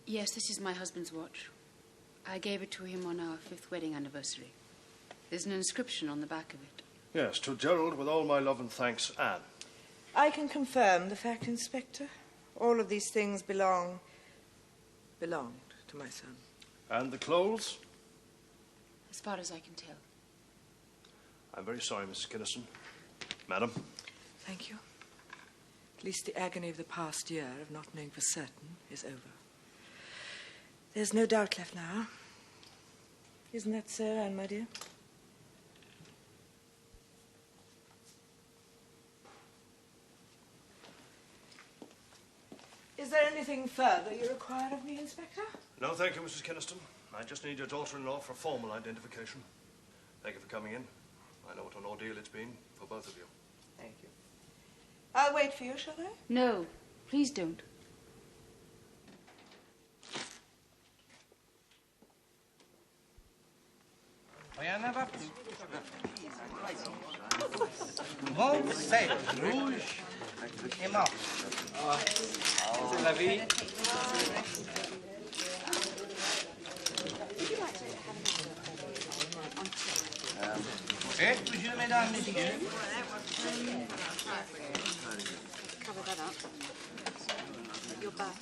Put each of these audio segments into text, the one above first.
Yes, this is my husband's watch. I gave it to him on our 5th wedding anniversary. There's an inscription on the back of it. Yes, to Gerald, with all my love and thanks, Anne. I can confirm the fact, Inspector. All of these things belonged to my son. And the clothes? As far as I can tell. I'm very sorry, Mrs. Kyneston. Madam. Thank you. At least the agony of the past year of not knowing for certain is over. There's no doubt left now. Isn't that so, Anne, my dear? Is there anything further you require of me, Inspector? No, thank you, Mrs. Kyneston. I just need your daughter-in-law for formal identification. Thank you for coming in. I know what an ordeal it's been for both of you. Thank you. I'll wait for you, shall I? No, please don't. Rien n'a pas plus. Mauve, sel, rouge et mort. C'est la vie. Et toujours, mesdames, messieurs. Cover that up. Your bust.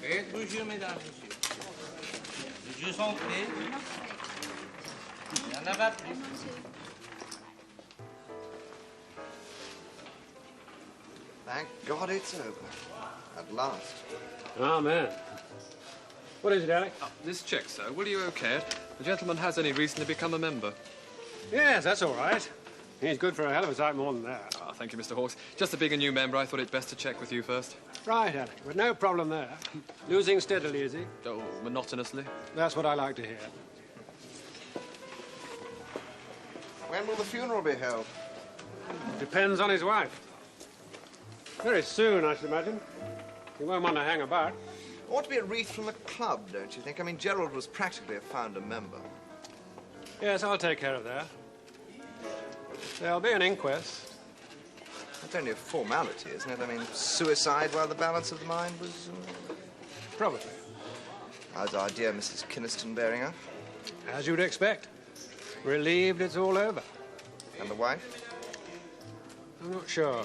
Et toujours, mesdames, messieurs. Les jeux sont faits. Il n'y en a pas plus. Thank God it's over. At last. Amen. What is it, Alec? This cheque, sir. Will you okay it? The gentleman has any reason to become a member. Yes, that's all right. He's good for a hell of a sight more than that. Ah, thank you, Mr. Hawkes. Just to being a new member, I thought it best to check with you first. Right, Alec, but no problem there. Losing steadily, is he? Oh, monotonously. That's what I like to hear. When will the funeral be held? Depends on his wife. Very soon, I should imagine. He won't want to hang about. Ought to be a wreath from the club, don't you think? I mean, Gerald was practically a founder member. Yes, I'll take care of that. There'll be an inquest. It's only a formality, isn't it? I mean, suicide while the balance of the mind was... Probably. How's our dear Mrs. Kyneston bearing up? As you'd expect. Relieved it's all over. And the wife? I'm not sure.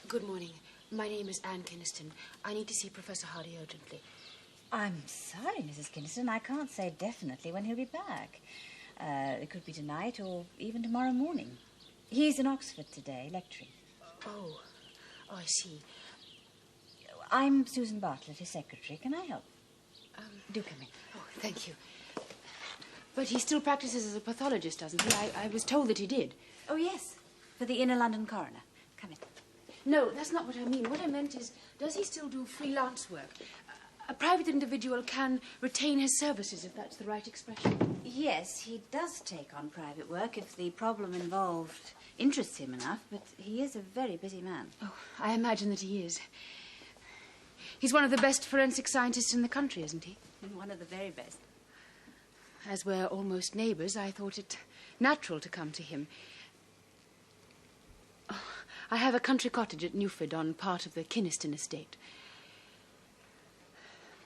Good morning. My name is Ann Kyneston. I need to see Professor Hardy urgently. I'm sorry, Mrs. Kyneston. I can't say definitely when he'll be back. It could be tonight or even tomorrow morning. He's in Oxford today, lecturing. Oh, I see. I'm Susan Bartlett, his secretary. Can I help? Do come in. Oh, thank you. But he still practices as a pathologist, doesn't he? I was told that he did. Oh, yes, for the Inner London coroner. Come in. No, that's not what I mean. What I meant is, does he still do freelance work? A private individual can retain his services, if that's the right expression. Yes, he does take on private work if the problem involved interests him enough, but he is a very busy man. Oh, I imagine that he is. He's one of the best forensic scientists in the country, isn't he? One of the very best. As we're almost neighbours, I thought it natural to come to him. Oh, I have a country cottage at Newford on part of the Kyneston estate.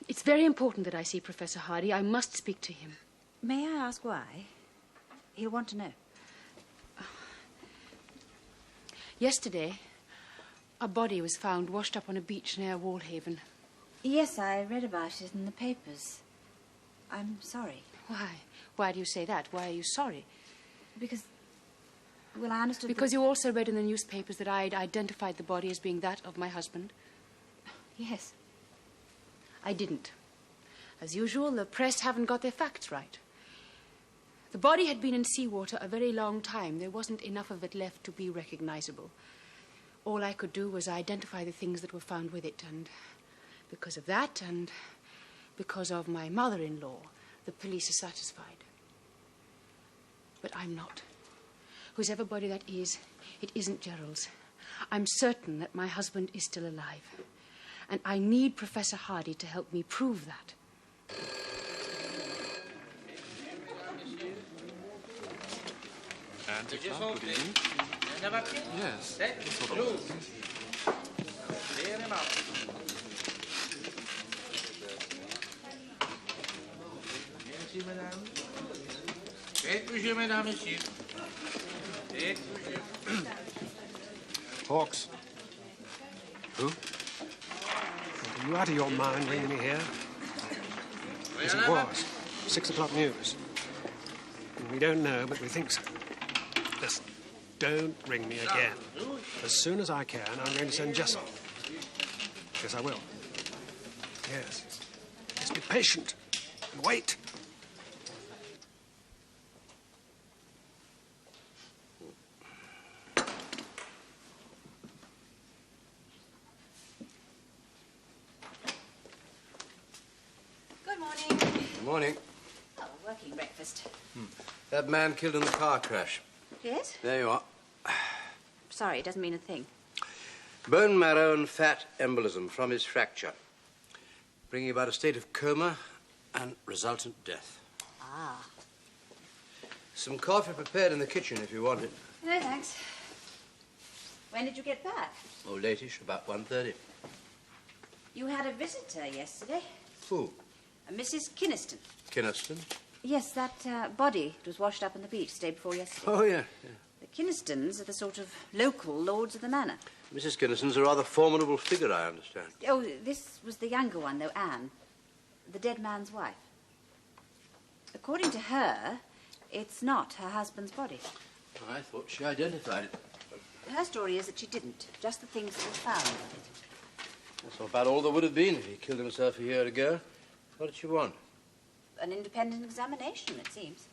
It's very important that I see Professor Hardy. I must speak to him. May I ask why? He'll want to know. Yesterday, a body was found washed up on a beach near Walhaven. Yes, I read about it in the papers. I'm sorry. Why? Why do you say that? Why are you sorry? Because, well, I understood... Because you also read in the newspapers that I'd identified the body as being that of my husband? Yes. I didn't. As usual, the press haven't got their facts right. The body had been in seawater a very long time. There wasn't enough of it left to be recognizable. All I could do was identify the things that were found with it, and because of that, and because of my mother-in-law, the police are satisfied. But I'm not. Whosever body that is, it isn't Gerald's. I'm certain that my husband is still alive. And I need Professor Hardy to help me prove that. And good evening. Yes. Merci, madame. Faites bouger, mesdames, messieurs. Faites bouger. Hawks. Who? Are you out of your mind ringing me here? Yes, it was. 6 o'clock news. We don't know, but we think so. Listen, don't ring me again. As soon as I can, I'm going to send Jessell. Yes, I will. Yes. Just be patient and wait. Good morning. Good morning. Oh, working breakfast. That man killed in the car crash. Yes? There you are. Sorry, it doesn't mean a thing. Bone marrow and fat embolism from his fracture, bringing about a state of coma and resultant death. Ah. Some coffee prepared in the kitchen if you want it. No, thanks. When did you get back? Oh, latish, about 1:30. You had a visitor yesterday. Who? Mrs. Kyneston. Kyneston? Yes, that body was washed up on the beach the day before yesterday. Oh, yeah. The Kynestons are the sort of local lords of the manor. Mrs. Kyneston's a rather formidable figure, I understand. Oh, this was the younger one, though, Anne, the dead man's wife. According to her, it's not her husband's body. I thought she identified it. Her story is that she didn't, just the things that were found. That's about all there would have been if he killed himself a year ago. What did she want? An independent examination, it seems.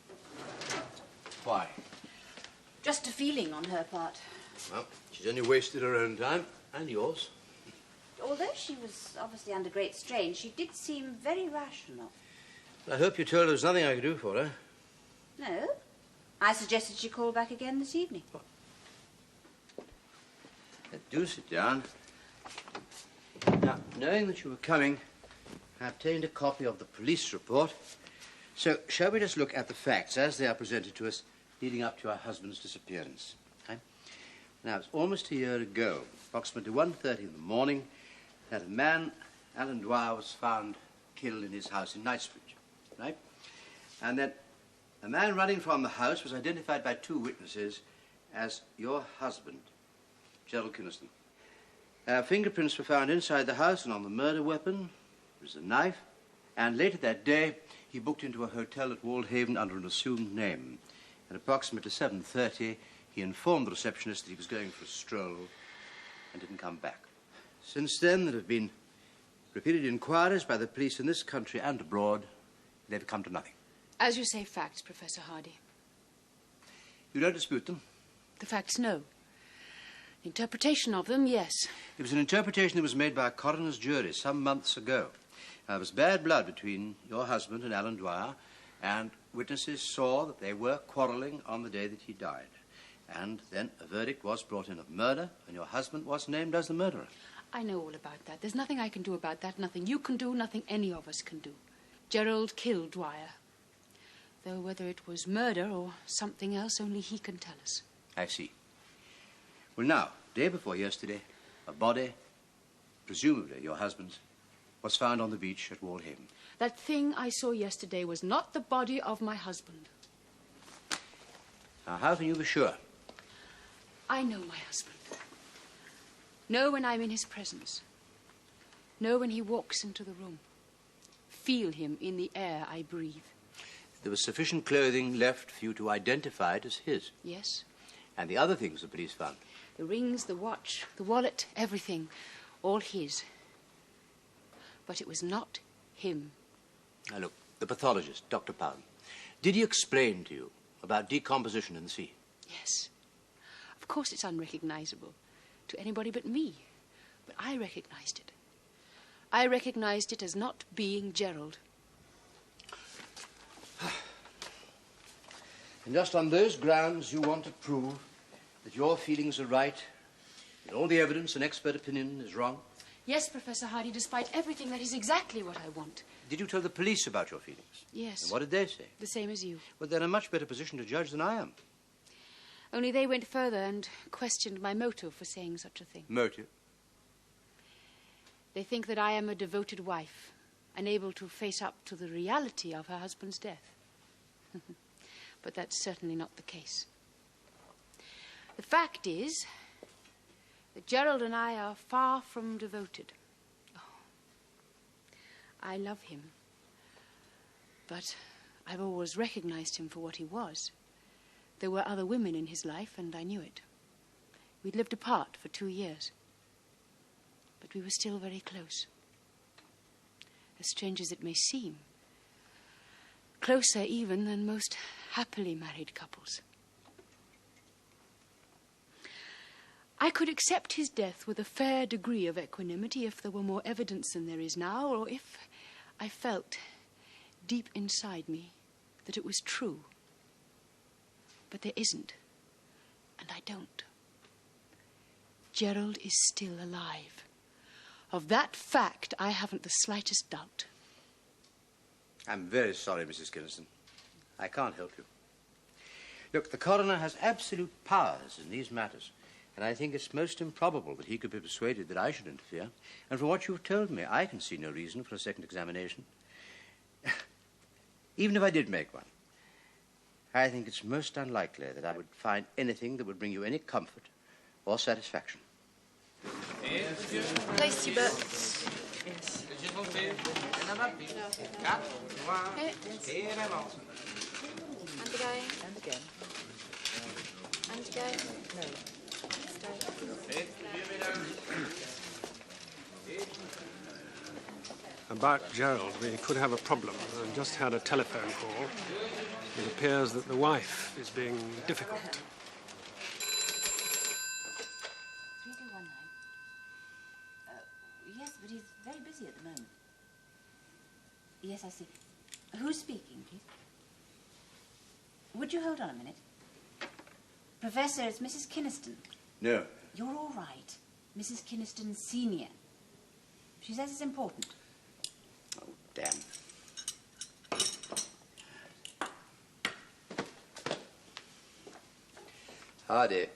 Why? Just a feeling on her part. Well, she's only wasted her own time and yours. Although she was obviously under great strain, she did seem very rational. I hope you told her there's nothing I could do for her. No. I suggested she call back again this evening. Do sit down. Now, knowing that you were coming, I obtained a copy of the police report. So, shall we just look at the facts as they are presented to us leading up to our husband's disappearance? Okay? Now, it's almost a year ago, approximately 1:30 in the morning, that a man, Alan Dwyer, was found killed in his house in Knightsbridge, right? And then a man running from the house was identified by 2 witnesses as your husband, Gerald Kyneston. Fingerprints were found inside the house and on the murder weapon. There was a knife. And later that day, he booked into a hotel at Waldhaven under an assumed name. At approximately 7:30, he informed the receptionist that he was going for a stroll and didn't come back. Since then, there have been repeated inquiries by the police in this country and abroad. They've come to nothing. As you say, facts, Professor Hardy. You don't dispute them? The facts, no. Interpretation of them, yes. It was an interpretation that was made by a coroner's jury some months ago. There was bad blood between your husband and Alan Dwyer, and witnesses saw that they were quarrelling on the day that he died. And then a verdict was brought in of murder, and your husband was named as the murderer. I know all about that. There's nothing I can do about that, nothing you can do, nothing any of us can do. Gerald killed Dwyer. Though whether it was murder or something else, only he can tell us. I see. Well, now, day before yesterday, a body, presumably your husband's, was found on the beach at Waldhaven. That thing I saw yesterday was not the body of my husband. Now, how can you be sure? I know my husband. Know when I'm in his presence. Know when he walks into the room. Feel him in the air I breathe. There was sufficient clothing left for you to identify it as his. Yes. And the other things the police found? The rings, the watch, the wallet, everything. All his. But it was not him. Now, look, the pathologist, Dr. Pound, Did he explain to you about decomposition in the sea? Yes. Of course it's unrecognizable to anybody but me. But I recognized it. I recognized it as not being Gerald. And just on those grounds, you want to prove that your feelings are right, that all the evidence and expert opinion is wrong? Yes, Professor Hardy, despite everything, that is exactly what I want. Did you tell the police about your feelings? Yes. And what did they say? The same as you. Well, they're in a much better position to judge than I am. Only they went further and questioned my motive for saying such a thing. Motive? They think that I am a devoted wife, unable to face up to the reality of her husband's death. But that's certainly not the case. The fact is that Gerald and I are far from devoted. Oh, I love him, but I've always recognized him for what he was. There were other women in his life, and I knew it. We'd lived apart for 2 years, but we were still very close. As strange as it may seem, closer even than most happily married couples. I could accept his death with a fair degree of equanimity if there were more evidence than there is now, or if I felt deep inside me that it was true. But there isn't, and I don't. Gerald is still alive. Of that fact, I haven't the slightest doubt. I'm very sorry, Mrs. Kyneston. I can't help you. Look, the coroner has absolute powers in these matters, and I think it's most improbable that he could be persuaded that I should interfere. And from what you've told me, I can see no reason for a second examination. Even if I did make one, I think it's most unlikely that I would find anything that would bring you any comfort or satisfaction. Place you, Bert. Yes. And again. And again. And again. No. About Gerald, we could have a problem. I've just had a telephone call. It appears that the wife is being difficult. 3219. Yes, but he's very busy at the moment. Yes, I see. Who's speaking, please? Would you hold on a minute? Professor, it's Mrs. Kyneston. No. You're all right. Mrs. Kyneston Senior. She says it's important. Oh, damn. Hardy.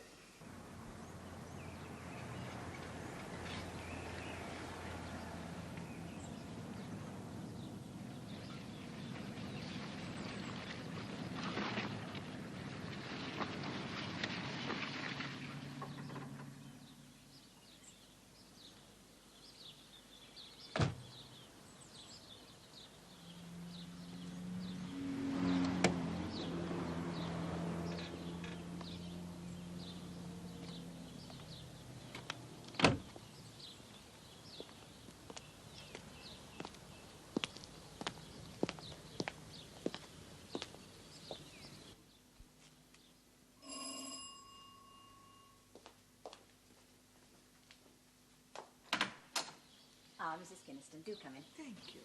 Ah, Mrs. Kyneston, do come in. Thank you.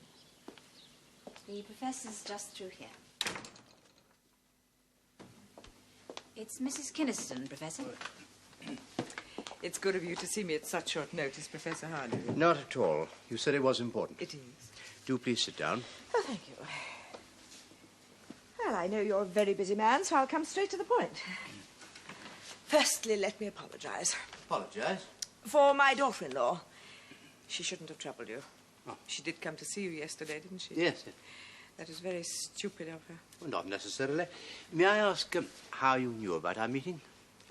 The professor's just through here. It's Mrs. Kyneston, Professor. It's good of you to see me at such short notice, Professor Hardy. Not at all. You said it was important. It is. Do please sit down. Oh, thank you. Well, I know you're a very busy man, so I'll come straight to the point. Firstly, let me apologize. Apologize? For my daughter-in-law. She shouldn't have troubled you. Oh. She did come to see you yesterday, didn't she? Yes. That was very stupid of her. Well, not necessarily. May I ask how you knew about our meeting?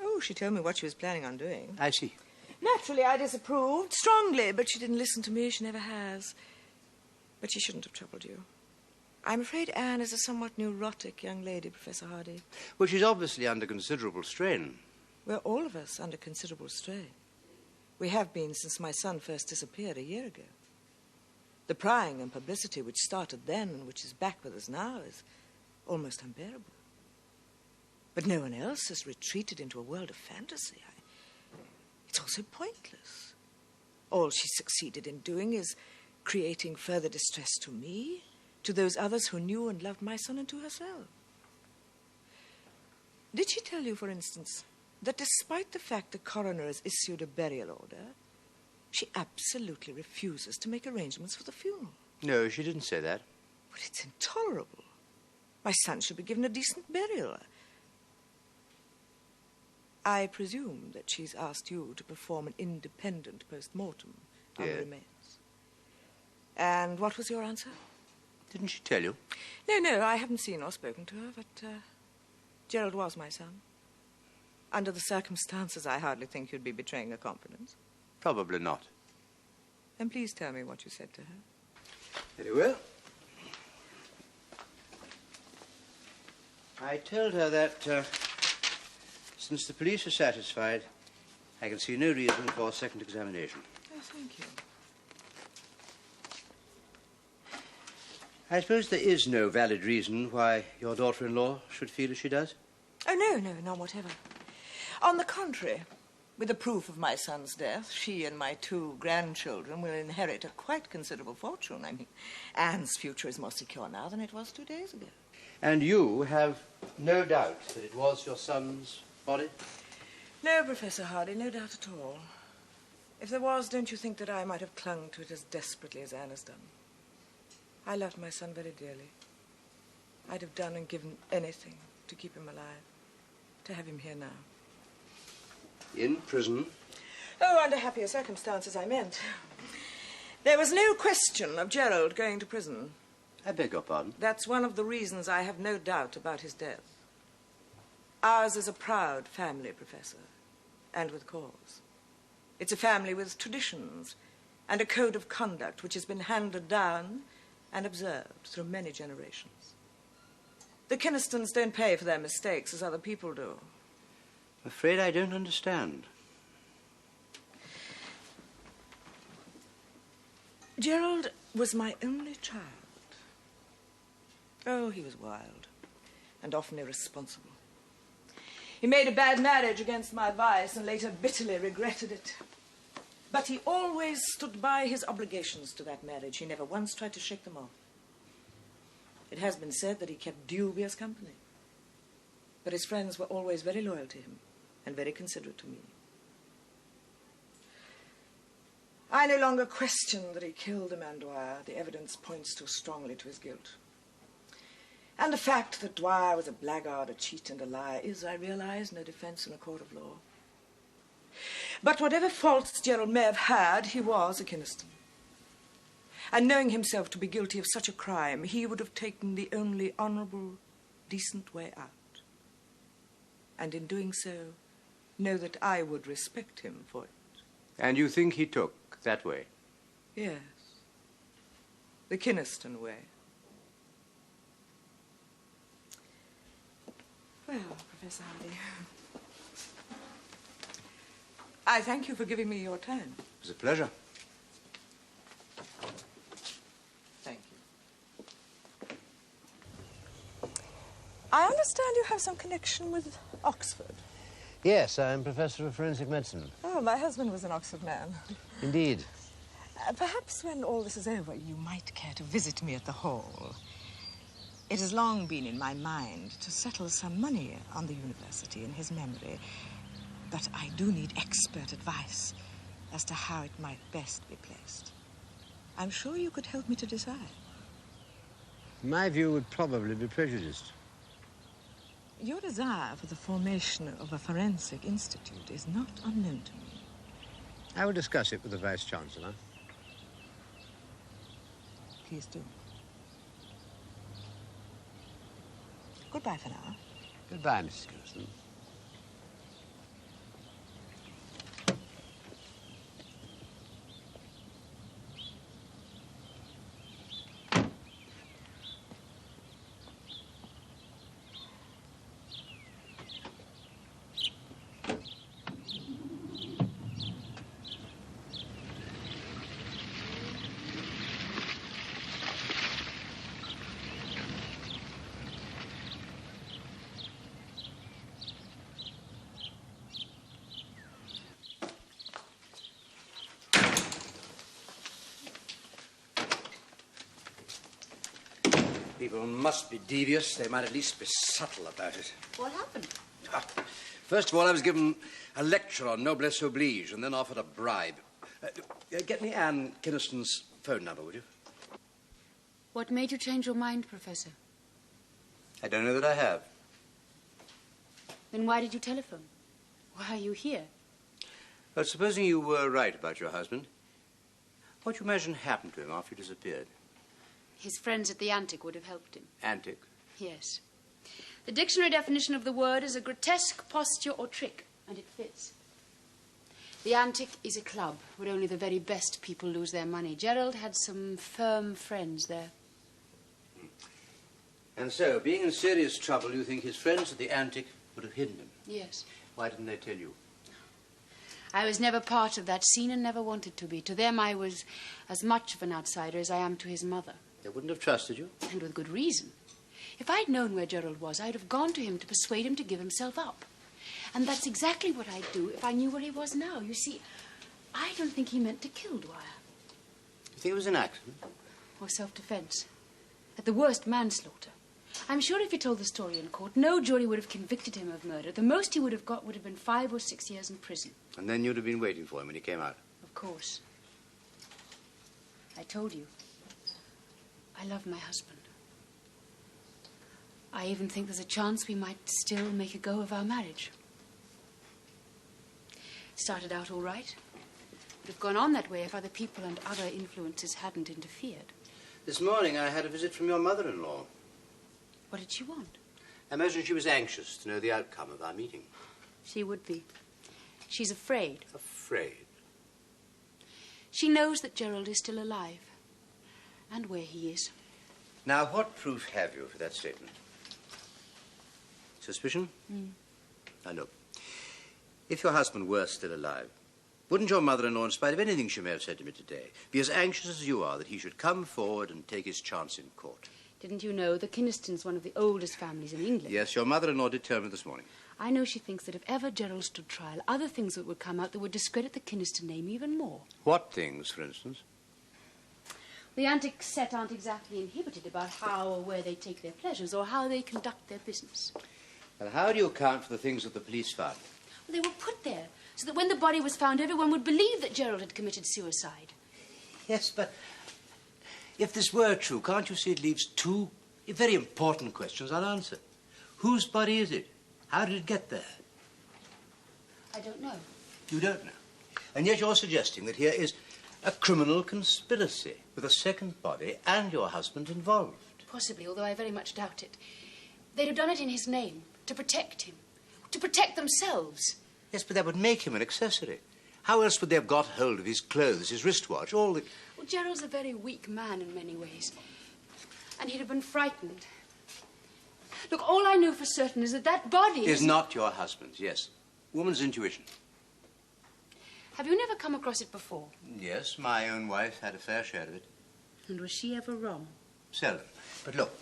Oh, she told me what she was planning on doing. I see. Naturally, I disapproved strongly, but she didn't listen to me. She never has. But she shouldn't have troubled you. I'm afraid Anne is a somewhat neurotic young lady, Professor Hardy. Well, she's obviously under considerable strain. We're all of us under considerable strain. We have been since my son first disappeared a year ago. The prying and publicity which started then and which is back with us now is almost unbearable. But no one else has retreated into a world of fantasy. It's also pointless. All she succeeded in doing is creating further distress to me, to those others who knew and loved my son, and to herself. Did she tell you, for instance, that despite the fact the coroner has issued a burial order, she absolutely refuses to make arrangements for the funeral? No, she didn't say that. But it's intolerable. My son should be given a decent burial. I presume that she's asked you to perform an independent post-mortem on the remains. And what was your answer? Didn't she tell you? No, I haven't seen or spoken to her, but Gerald was my son. Under the circumstances, I hardly think you'd be betraying a confidence. Probably not. Then please tell me what you said to her. Very well. I told her that since the police are satisfied, I can see no reason for a second examination. Oh, thank you. I suppose there is no valid reason why your daughter-in-law should feel as she does? Oh, no, none whatever. On the contrary, with the proof of my son's death, she and my 2 grandchildren will inherit a quite considerable fortune. I mean, Anne's future is more secure now than it was 2 days ago. And you have no doubt that it was your son's body? No, Professor Hardy, no doubt at all. If there was, don't you think that I might have clung to it as desperately as Anne has done? I loved my son very dearly. I'd have done and given anything to keep him alive, to have him here now. In prison? Oh, under happier circumstances, I meant. There was no question of Gerald going to prison. I beg your pardon? That's one of the reasons I have no doubt about his death. Ours is a proud family, Professor, and with cause. It's a family with traditions and a code of conduct which has been handed down and observed through many generations. The Kynestons don't pay for their mistakes as other people do. I'm afraid I don't understand. Gerald was my only child. Oh, he was wild and often irresponsible. He made a bad marriage against my advice and later bitterly regretted it. But he always stood by his obligations to that marriage. He never once tried to shake them off. It has been said that he kept dubious company. But his friends were always very loyal to him and very considerate to me. I no longer question that he killed the man Dwyer. The evidence points too strongly to his guilt. And the fact that Dwyer was a blackguard, a cheat, and a liar is, I realize, no defense in a court of law. But whatever faults Gerald may have had, he was a Kyneston. And knowing himself to be guilty of such a crime, he would have taken the only honourable, decent way out. And in doing so, know that I would respect him for it. And you think he took that way? Yes. The Kyneston way. Well, Professor Hardy, I thank you for giving me your time. It was a pleasure. Thank you. I understand you have some connection with Oxford. Yes, I'm Professor of Forensic Medicine. Oh, my husband was an Oxford man. Indeed. Perhaps when all this is over, you might care to visit me at the Hall. It has long been in my mind to settle some money on the university in his memory, but I do need expert advice as to how it might best be placed. I'm sure you could help me to decide. My view would probably be prejudiced. Your desire for the formation of a forensic institute is not unknown to me. I will discuss it with the Vice-Chancellor. Please do. Goodbye for now. Goodbye, Mrs. Kyneston. people must be devious. They might at least be subtle about it. What happened? First of all, I was given a lecture on noblesse oblige and then offered a bribe. Get me Ann Kyneston's phone number, would you? What made you change your mind, Professor? I don't know that I have. Then why did you telephone? Why are you here? Well, supposing you were right about your husband, what do you imagine happened to him after he disappeared? His friends at the Antic would have helped him. Antic? Yes. The dictionary definition of the word is a grotesque posture or trick, and it fits. The Antic is a club where only the very best people lose their money. Gerald had some firm friends there. And so, being in serious trouble, you think his friends at the Antic would have hidden him? Yes. Why didn't they tell you? I was never part of that scene and never wanted to be. To them, I was as much of an outsider as I am to his mother. They wouldn't have trusted you? And with good reason. If I'd known where Gerald was, I'd have gone to him to persuade him to give himself up. And that's exactly what I'd do if I knew where he was now. You see, I don't think he meant to kill Dwyer. You think it was an accident? Or self-defense. At the worst, manslaughter. I'm sure if he told the story in court, no jury would have convicted him of murder. The most he would have got would have been 5 or 6 years in prison. And then you'd have been waiting for him when he came out? Of course. I told you. I love my husband. I even think there's a chance we might still make a go of our marriage. Started out all right. Would have gone on that way if other people and other influences hadn't interfered. This morning I had a visit from your mother-in-law. What did she want? I imagine she was anxious to know the outcome of our meeting. She would be. She's afraid. Afraid? She knows that Gerald is still alive. And where he is. Now, what proof have you for that statement? Suspicion? Now, look. If your husband were still alive, wouldn't your mother-in-law, in spite of anything she may have said to me today, be as anxious as you are that he should come forward and take his chance in court? Didn't you know the Kynestons, one of the oldest families in England? Yes, your mother-in-law did tell me this morning. I know she thinks that if ever Gerald stood trial, other things that would come out that would discredit the Kyneston name even more. What things, for instance? The Antic set aren't exactly inhibited about how or where they take their pleasures or how they conduct their business. Well, how do you account for the things that the police found? Well, they were put there so that when the body was found, everyone would believe that Gerald had committed suicide. Yes, but if this were true, can't you see it leaves two very important questions unanswered? Whose body is it? How did it get there? I don't know. You don't know. And yet you're suggesting that here is a criminal conspiracy with a second body and your husband involved. Possibly, although I very much doubt it. They'd have done it in his name, to protect him, to protect themselves. Yes, but that would make him an accessory. How else would they have got hold of his clothes, his wristwatch, all the... Well, Gerald's a very weak man in many ways. And he'd have been frightened. Look, all I know for certain is that that body is not your husband's, yes. Woman's intuition. Have you never come across it before? Yes, my own wife had a fair share of it. And was she ever wrong? Seldom. But look,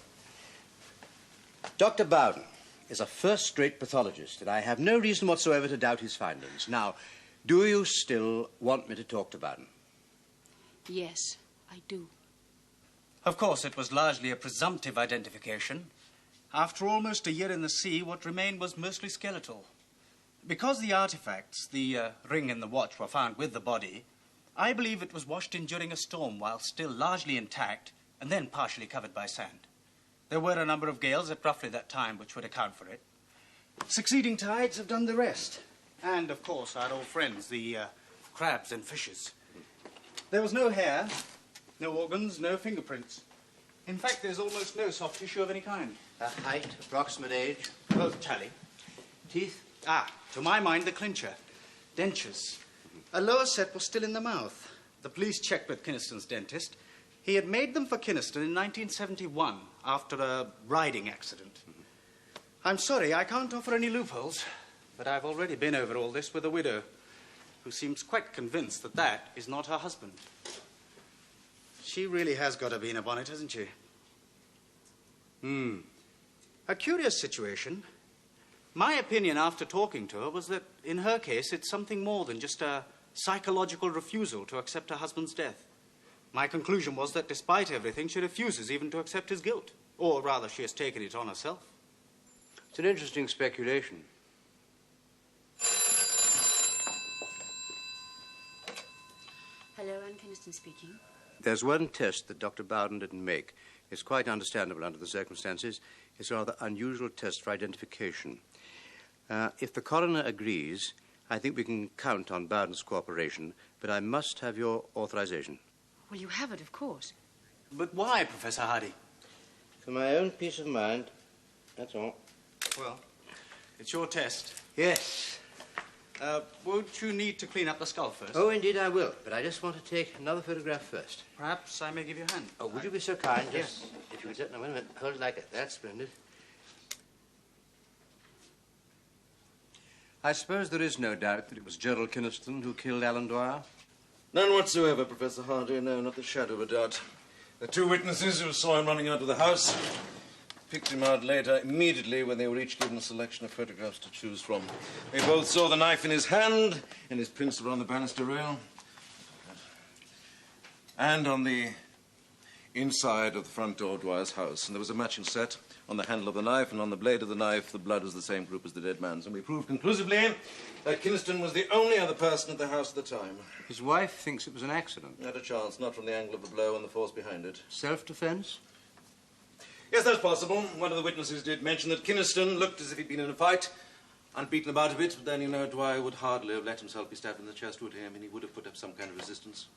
Dr. Bowden is a first-rate pathologist, and I have no reason whatsoever to doubt his findings. Now, do you still want me to talk to Bowden? Yes, I do. Of course, it was largely a presumptive identification. After almost a year in the sea, what remained was mostly skeletal. Because the artifacts, the ring and the watch, were found with the body, I believe it was washed in during a storm while still largely intact and then partially covered by sand. There were a number of gales at roughly that time which would account for it. Succeeding tides have done the rest. And, of course, our old friends, the crabs and fishes. There was no hair, no organs, no fingerprints. In fact, there's almost no soft tissue of any kind. Height, approximate age? Both tally. Teeth? To my mind, the clincher. Dentures. A lower set was still in the mouth. The police checked with Kyneston's dentist. He had made them for Kyneston in 1971 after a riding accident. I'm sorry, I can't offer any loopholes, but I've already been over all this with a widow who seems quite convinced that that is not her husband. She really has got to be in a bonnet, hasn't she? A curious situation. My opinion after talking to her was that in her case it's something more than just a psychological refusal to accept her husband's death. My conclusion was that despite everything she refuses even to accept his guilt. Or rather, she has taken it on herself. It's an interesting speculation. Hello, Ann Kyneston speaking. There's one test that Dr. Bowden didn't make. It's quite understandable under the circumstances. It's a rather unusual test for identification. If the coroner agrees, I think we can count on Bowden's cooperation, but I must have your authorization. Well, you have it, of course. But why, Professor Hardy? For my own peace of mind, that's all. Well, it's your test. Yes. Won't you need to clean up the skull first? Oh, indeed I will, but I just want to take another photograph first. Perhaps I may give you a hand. Oh, would you be so kind? Yes. If you would sit, no, wait a minute, hold it like that. That's splendid. I suppose there is no doubt that it was Gerald Kyneston who killed Alan Dwyer? None whatsoever, Professor Hardy. No, not the shadow of a doubt. The two witnesses who saw him running out of the house picked him out later, immediately, when they were each given a selection of photographs to choose from. They both saw the knife in his hand, and his prints were on the banister rail. And on the inside of the front door of Dwyer's house. And there was a matching set on the handle of the knife, and on the blade of the knife, the blood was the same group as the dead man's. And we proved conclusively that Kyneston was the only other person at the house at the time. His wife thinks it was an accident. Not a chance, not from the angle of the blow and the force behind it. Self-defense? Yes, that's possible. One of the witnesses did mention that Kyneston looked as if he'd been in a fight and beaten about a bit, but then, you know, Dwyer would hardly have let himself be stabbed in the chest, would he? I mean, he would have put up some kind of resistance.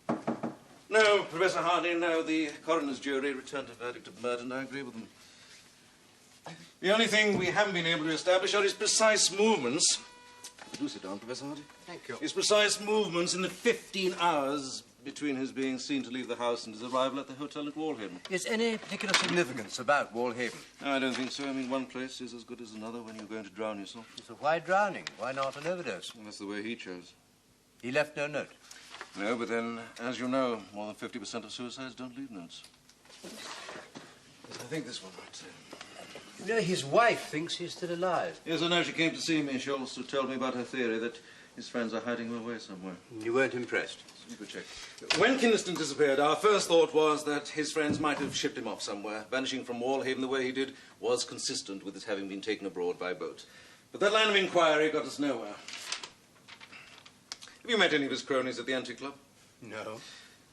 No, Professor Hardy, no, the coroner's jury returned a verdict of murder, and I agree with them. The only thing we haven't been able to establish are his precise movements. Do sit down, Professor Hardy. Thank you. His precise movements in the 15 hours between his being seen to leave the house and his arrival at the hotel at Walhaven. Is any particular significance about Walhaven? No, I don't think so. I mean, one place is as good as another when you're going to drown yourself. So why drowning? Why not an overdose? Well, that's the way he chose. He left no note? No, but then, as you know, more than 50% of suicides don't leave notes. I think this one might say. You know, his wife thinks he's still alive. Yes, I know. She came to see me. She also told me about her theory that his friends are hiding him away somewhere. You weren't impressed? Good check. When Kyneston disappeared, our first thought was that his friends might have shipped him off somewhere. Vanishing from Walhaven the way he did was consistent with his having been taken abroad by boat. But that line of inquiry got us nowhere. Have you met any of his cronies at the Antique Club? No.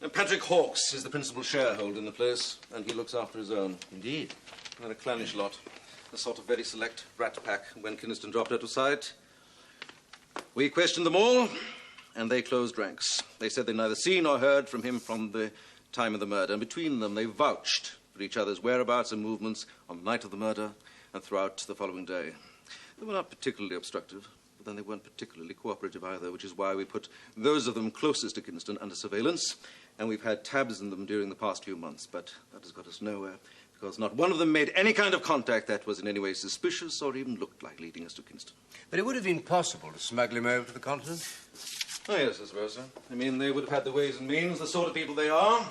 Now, Patrick Hawkes is the principal shareholder in the place, and he looks after his own. Indeed. They're a clownish lot. A sort of very select rat pack. When Kyneston dropped out of sight, we questioned them all, and they closed ranks. They said they'd neither seen or heard from him from the time of the murder, and between them they vouched for each other's whereabouts and movements on the night of the murder and throughout the following day. They were not particularly obstructive, but then they weren't particularly cooperative either, which is why we put those of them closest to Kyneston under surveillance, and we've had tabs in them during the past few months, but that has got us nowhere, because not one of them made any kind of contact that was in any way suspicious or even looked like leading us to Kyneston. But it would have been possible to smuggle him over to the continent? Oh, yes, I suppose so. I mean, they would have had the ways and means, the sort of people they are.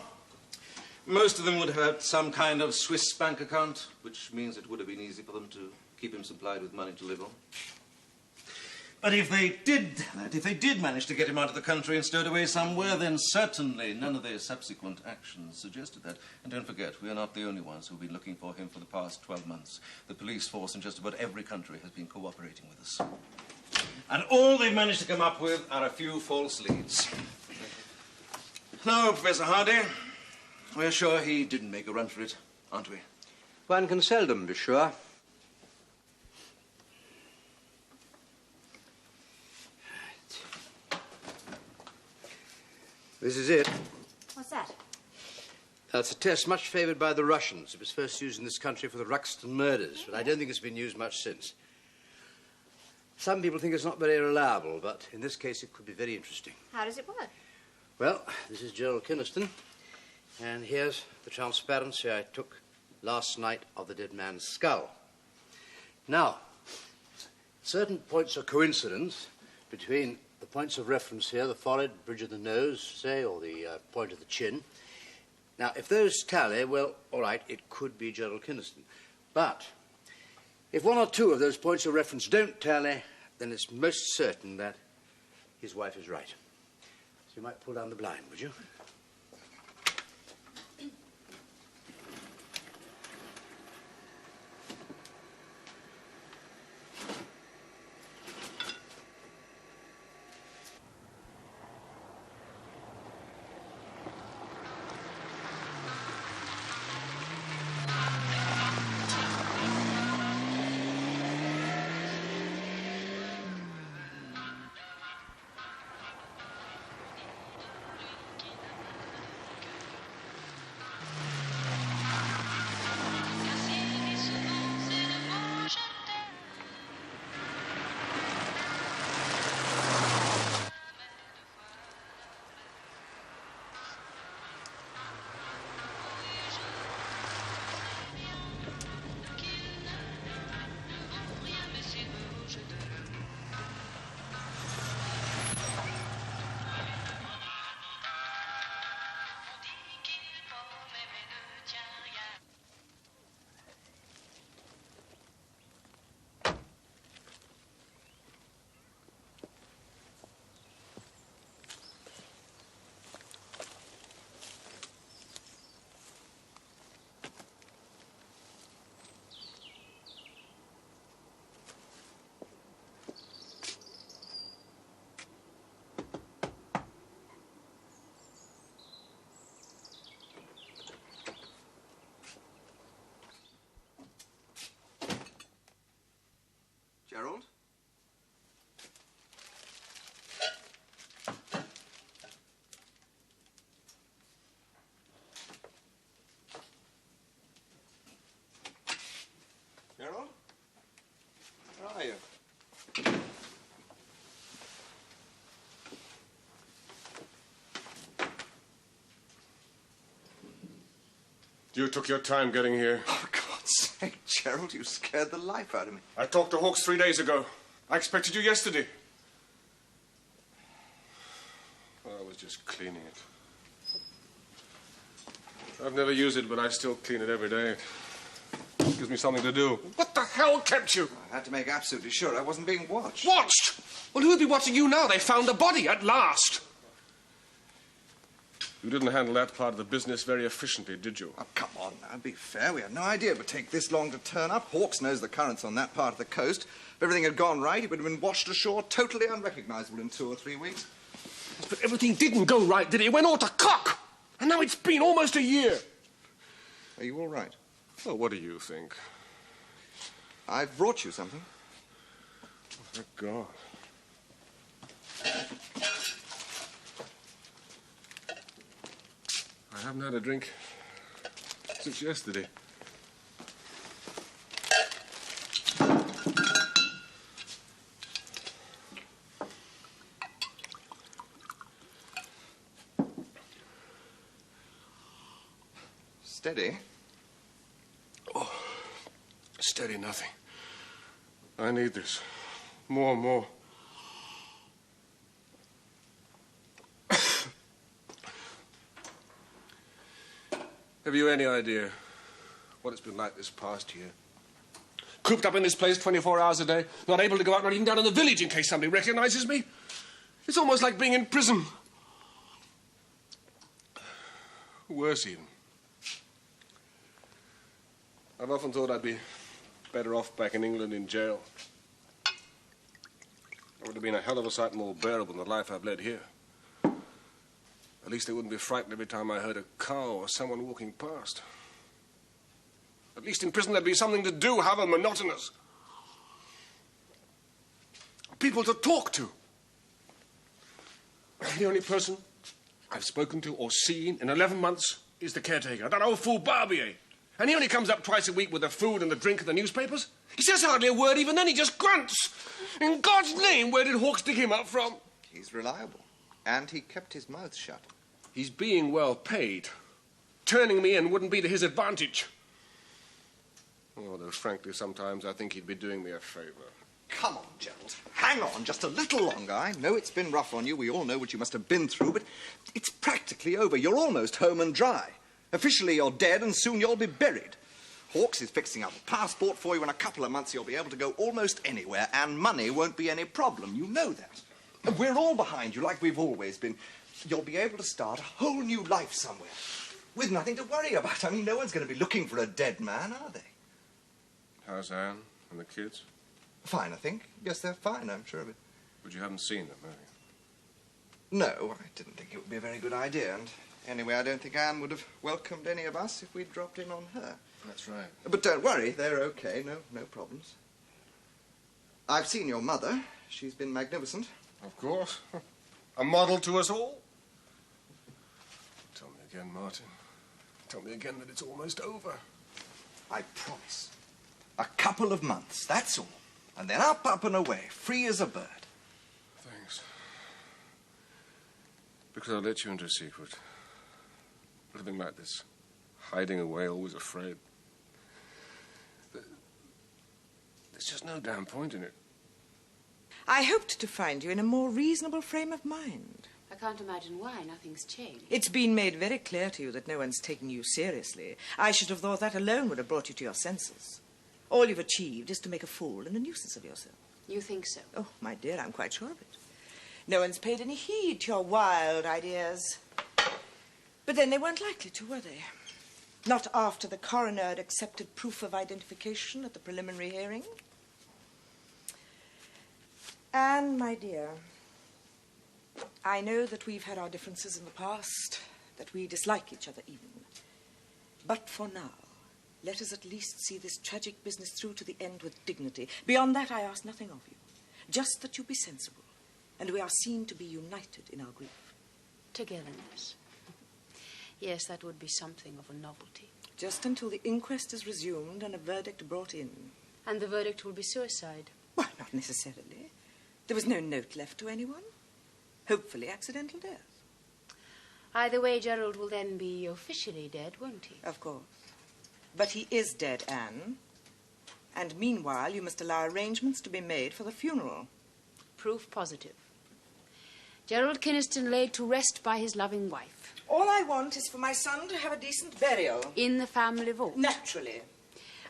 Most of them would have had some kind of Swiss bank account, which means it would have been easy for them to keep him supplied with money to live on. But if they did manage to get him out of the country and stowed away somewhere, then certainly none of their subsequent actions suggested that. And don't forget, we are not the only ones who've been looking for him for the past 12 months. The police force in just about every country has been cooperating with us. And all they've managed to come up with are a few false leads. Now, Professor Hardy, we're sure he didn't make a run for it, aren't we? One can seldom be sure. This is it. What's that? It's a test much favoured by the Russians. It was first used in this country for the Ruxton murders, but I don't think it's been used much since. Some people think it's not very reliable, but in this case it could be very interesting. How does it work? Well, this is Gerald Kyneston, and here's the transparency I took last night of the dead man's skull. Now, certain points of coincidence between the points of reference here, the forehead, bridge of the nose, say, or the point of the chin. Now, if those tally, well, all right, it could be Gerald Kyneston. But if one or two of those points of reference don't tally, then it's most certain that his wife is right. So you might pull down the blind, would you? You took your time getting here. Oh, for God's sake, Gerald, you scared the life out of me. I talked to Hawkes 3 days ago. I expected you yesterday. I was just cleaning it. I've never used it, but I still clean it every day. It gives me something to do. What the hell kept you? I had to make absolutely sure I wasn't being watched. Watched? Well, who'd be watching you now? They found the body at last. You didn't handle that part of the business very efficiently, did you? Oh, come on now, be fair. We had no idea it would take this long to turn up. Hawkes knows the currents on that part of the coast. If everything had gone right, he would have been washed ashore totally unrecognisable in 2 or 3 weeks. But everything didn't go right, did it? It went all to cock. And now it's been almost a year. Are you all right? Well, what do you think? I've brought you something. Oh, thank God. I haven't had a drink since yesterday. Steady? Oh, steady nothing. I need this. More. Have you any idea what it's been like this past year? Cooped up in this place 24 hours a day, not able to go out, not even down in the village in case somebody recognises me. It's almost like being in prison. Worse even. I've often thought I'd be better off back in England in jail. It would have been a hell of a sight more bearable than the life I've led here. At least I wouldn't be frightened every time I heard a car or someone walking past. At least in prison there'd be something to do, however monotonous. People to talk to. The only person I've spoken to or seen in 11 months is the caretaker, that old fool Barbier. And he only comes up twice a week with the food and the drink and the newspapers. He says hardly a word even then, he just grunts. In God's name, where did Hawkes dig him up from? He's reliable. And he kept his mouth shut. He's being well paid. Turning me in wouldn't be to his advantage. Although, frankly, sometimes I think he'd be doing me a favour. Come on, Gerald. Hang on just a little longer. I know it's been rough on you. We all know what you must have been through, but it's practically over. You're almost home and dry. Officially, you're dead, and soon you'll be buried. Hawkes is fixing up a passport for you. In a couple of months, you'll be able to go almost anywhere, and money won't be any problem. You know that. And we're all behind you, like we've always been. You'll be able to start a whole new life somewhere, with nothing to worry about. I mean, no one's going to be looking for a dead man, are they? How's Anne and the kids? Fine, I think. Yes, they're fine, I'm sure of it. But you haven't seen them, have you? No, I didn't think it would be a very good idea, and anyway, I don't think Anne would have welcomed any of us if we'd dropped in on her. That's right. But don't worry, they're okay. No problems. I've seen your mother. She's been magnificent. Of course. A model to us all. Tell me again, Martin. Tell me again that it's almost over. I promise. A couple of months, that's all. And then up and away, free as a bird. Thanks. Because I'll let you into a secret. Living like this, hiding away, always afraid. There's just no damn point in it. I hoped to find you in a more reasonable frame of mind. I can't imagine why. Nothing's changed. It's been made very clear to you that no one's taking you seriously. I should have thought that alone would have brought you to your senses. All you've achieved is to make a fool and a nuisance of yourself. You think so? Oh, my dear, I'm quite sure of it. No one's paid any heed to your wild ideas. But then they weren't likely to, were they? Not after the coroner had accepted proof of identification at the preliminary hearing. Anne, my dear, I know that we've had our differences in the past, that we dislike each other even. But for now, let us at least see this tragic business through to the end with dignity. Beyond that, I ask nothing of you. Just that you be sensible, and we are seen to be united in our grief. Togetherness. Yes, that would be something of a novelty. Just until the inquest is resumed and a verdict brought in. And the verdict will be suicide. Well, not necessarily. There was no note left to anyone. Hopefully accidental death. Either way, Gerald will then be officially dead, won't he? Of course. But he is dead, Anne. And meanwhile, you must allow arrangements to be made for the funeral. Proof positive. Gerald Kyneston laid to rest by his loving wife. All I want is for my son to have a decent burial. In the family vault. Naturally.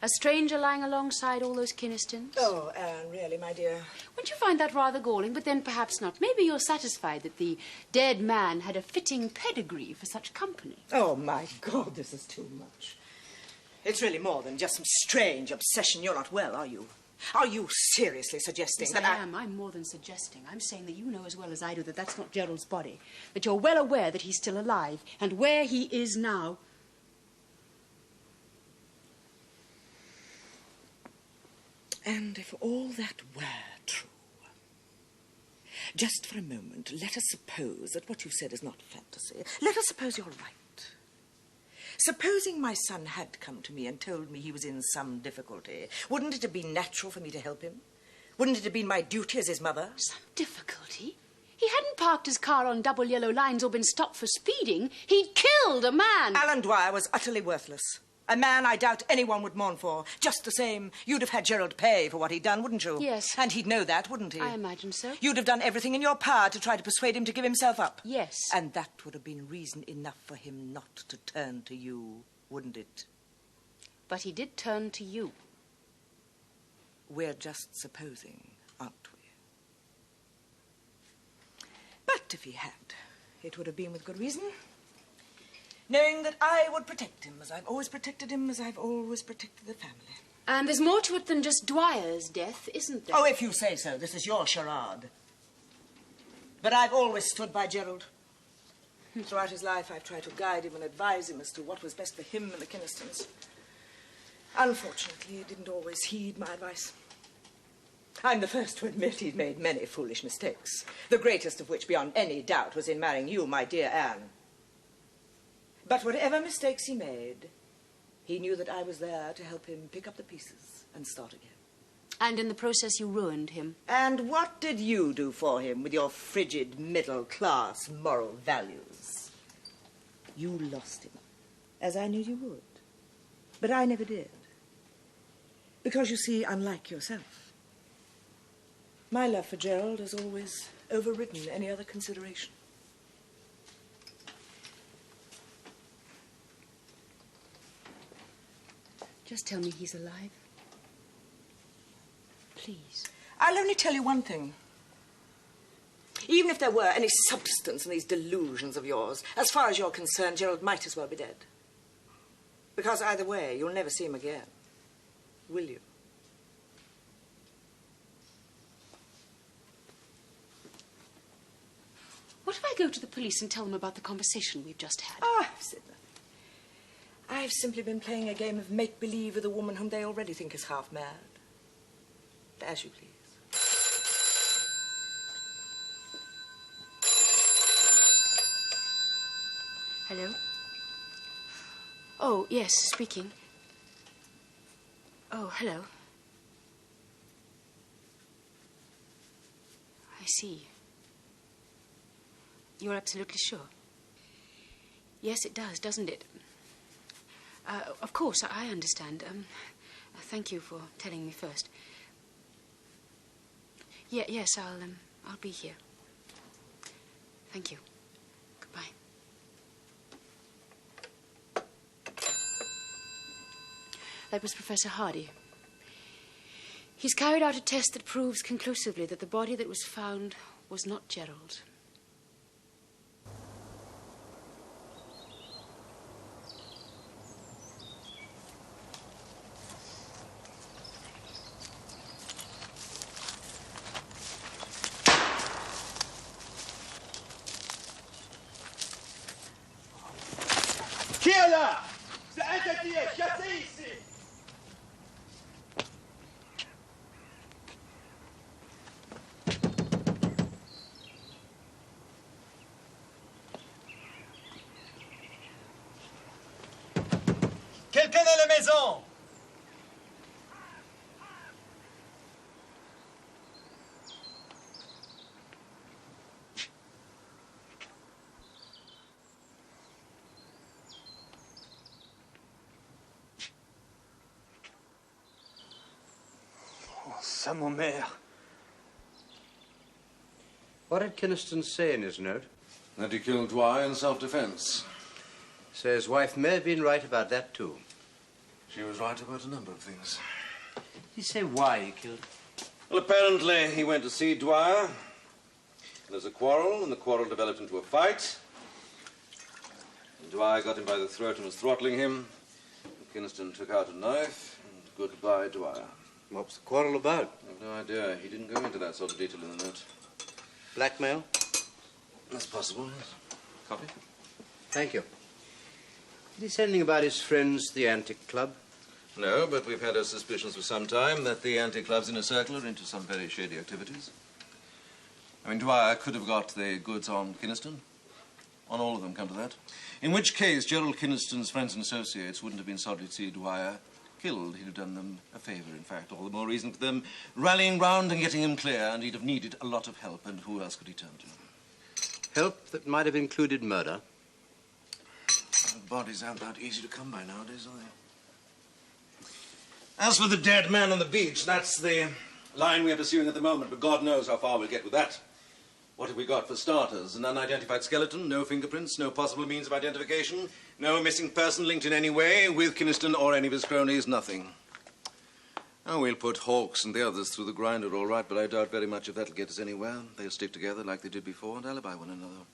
A stranger lying alongside all those Kynestons? Oh, Anne, really, my dear. Wouldn't you find that rather galling? But then perhaps not. Maybe you're satisfied that the dead man had a fitting pedigree for such company. Oh, my God, this is too much. It's really more than just some strange obsession. You're not well, are you? Are you seriously suggesting Yes, that I am. I'm more than suggesting. I'm saying that you know as well as I do that that's not Gerald's body. That you're well aware that he's still alive. And where he is now... And if all that were true, just for a moment, let us suppose that what you said is not fantasy. Let us suppose you're right. Supposing my son had come to me and told me he was in some difficulty, wouldn't it have been natural for me to help him? Wouldn't it have been my duty as his mother? Some difficulty? He hadn't parked his car on double yellow lines or been stopped for speeding. He'd killed a man. Alan Dwyer was utterly worthless. A man I doubt anyone would mourn for. Just the same, you'd have had Gerald pay for what he'd done, wouldn't you? Yes. And he'd know that, wouldn't he? I imagine so. You'd have done everything in your power to try to persuade him to give himself up. Yes. And that would have been reason enough for him not to turn to you, wouldn't it? But he did turn to you. We're just supposing, aren't we? But if he had, it would have been with good reason. Knowing that I would protect him as I've always protected him, as I've always protected the family. And there's more to it than just Dwyer's death, isn't there? Oh, if you say so. This is your charade. But I've always stood by Gerald. Throughout his life, I've tried to guide him and advise him as to what was best for him and the Kynestons. Unfortunately, he didn't always heed my advice. I'm the first to admit he'd made many foolish mistakes, the greatest of which, beyond any doubt, was in marrying you, my dear Anne. But whatever mistakes he made, he knew that I was there to help him pick up the pieces and start again. And in the process, you ruined him. And what did you do for him with your frigid, middle-class moral values? You lost him, as I knew you would. But I never did. Because, you see, unlike yourself, my love for Gerald has always overridden any other consideration. Just tell me he's alive. Please. I'll only tell you one thing. Even if there were any substance in these delusions of yours, as far as you're concerned, Gerald might as well be dead. Because either way, you'll never see him again. Will you? What if I go to the police and tell them about the conversation we've just had? Ah, I've said nothing. I've simply been playing a game of make-believe with a woman whom they already think is half-mad. As you please. Hello? Oh, yes, speaking. Oh, hello. I see. You're absolutely sure? Yes, it does, doesn't it? Of course, I understand. Thank you for telling me first. Yes, I'll be here. Thank you. Goodbye. That was Professor Hardy. He's carried out a test that proves conclusively that the body that was found was not Gerald's. Qui est là? C'est interdit, cassez ici! Quelqu'un dans la maison? ça, mon mère. What did Kyneston say in his note? That he killed Dwyer in self-defense. So his wife may have been right about that, too. She was right about a number of things. Did he say why he killed her? Well, apparently he went to see Dwyer. There was a quarrel, and the quarrel developed into a fight. And Dwyer got him by the throat and was throttling him. Kyneston took out a knife, and goodbye, Dwyer. What was the quarrel about? I have no idea. He didn't go into that sort of detail in the note. Blackmail? That's possible, yes. Copy? Thank you. Did he say anything about his friends, the Antic Club? No, but we've had our suspicions for some time that the anti-club's inner circle are into some very shady activities. I mean, Dwyer could have got the goods on Kyneston. On all of them, come to that. In which case, Gerald Kyneston's friends and associates wouldn't have been sorry to see Dwyer killed. He'd have done them a favour, in fact. All the more reason for them rallying round and getting him clear, and he'd have needed a lot of help, and who else could he turn to? Help that might have included murder. Bodies aren't that easy to come by nowadays, are they? As for the dead man on the beach, that's the line we're pursuing at the moment, but God knows how far we'll get with that. What have we got for starters? An unidentified skeleton, no fingerprints, no possible means of identification, no missing person linked in any way with Kyneston or any of his cronies, nothing. Oh, we'll put Hawkes and the others through the grinder, all right, but I doubt very much if that'll get us anywhere. They'll stick together like they did before and alibi one another.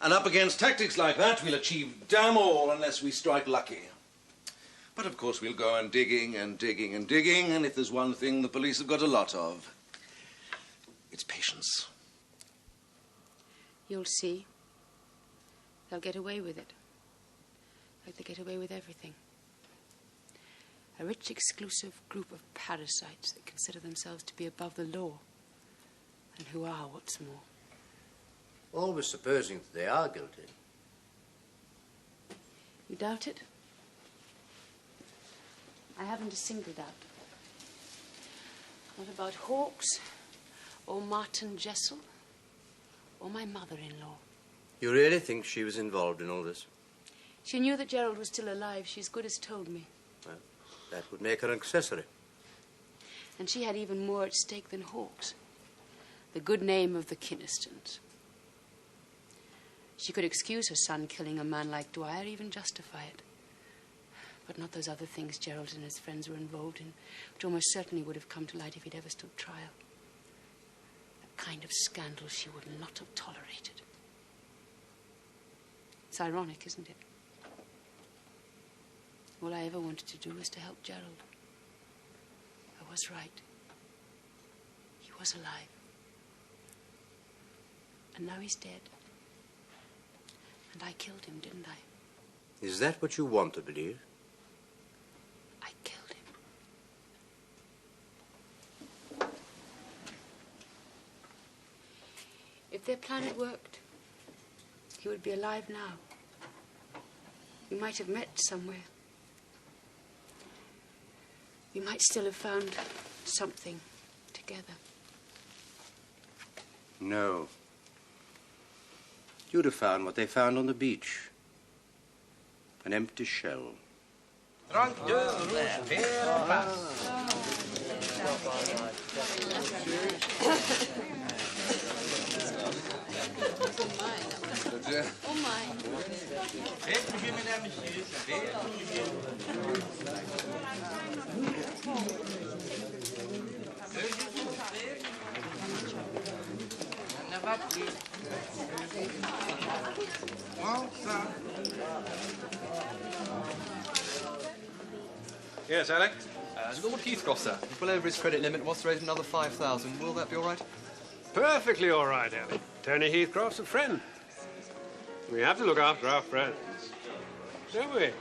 And up against tactics like that, we'll achieve damn all unless we strike lucky. But, of course, we'll go on digging and digging and digging, and if there's one thing the police have got a lot of, it's patience. You'll see. They'll get away with it. Like they get away with everything. A rich, exclusive group of parasites that consider themselves to be above the law, and who are, what's more. Always supposing that they are guilty. You doubt it? I haven't a single doubt. Not about Hawkes, or Martin Jessell, or my mother-in-law. You really think she was involved in all this? She knew that Gerald was still alive. She as good as told me. Well, that would make her an accessory. And she had even more at stake than Hawkes. The good name of the Kynestons. She could excuse her son killing a man like Dwyer, even justify it. But not those other things Gerald and his friends were involved in, which almost certainly would have come to light if he'd ever stood trial. That kind of scandal she would not have tolerated. It's ironic, isn't it? All I ever wanted to do was to help Gerald. I was right. He was alive. And now he's dead. And I killed him, didn't I? Is that what you want to believe? I killed him. If their plan had worked, he would be alive now. We might have met somewhere. We might still have found something together. No. You'd have found what they found on the beach. An empty shell. Yes, Alec? Lord Heathcroft, sir. He's well over his credit limit, wants to raise another 5,000. Will that be all right? Perfectly all right, Alec. Tony Heathcroft's a friend. We have to look after our friends, don't we?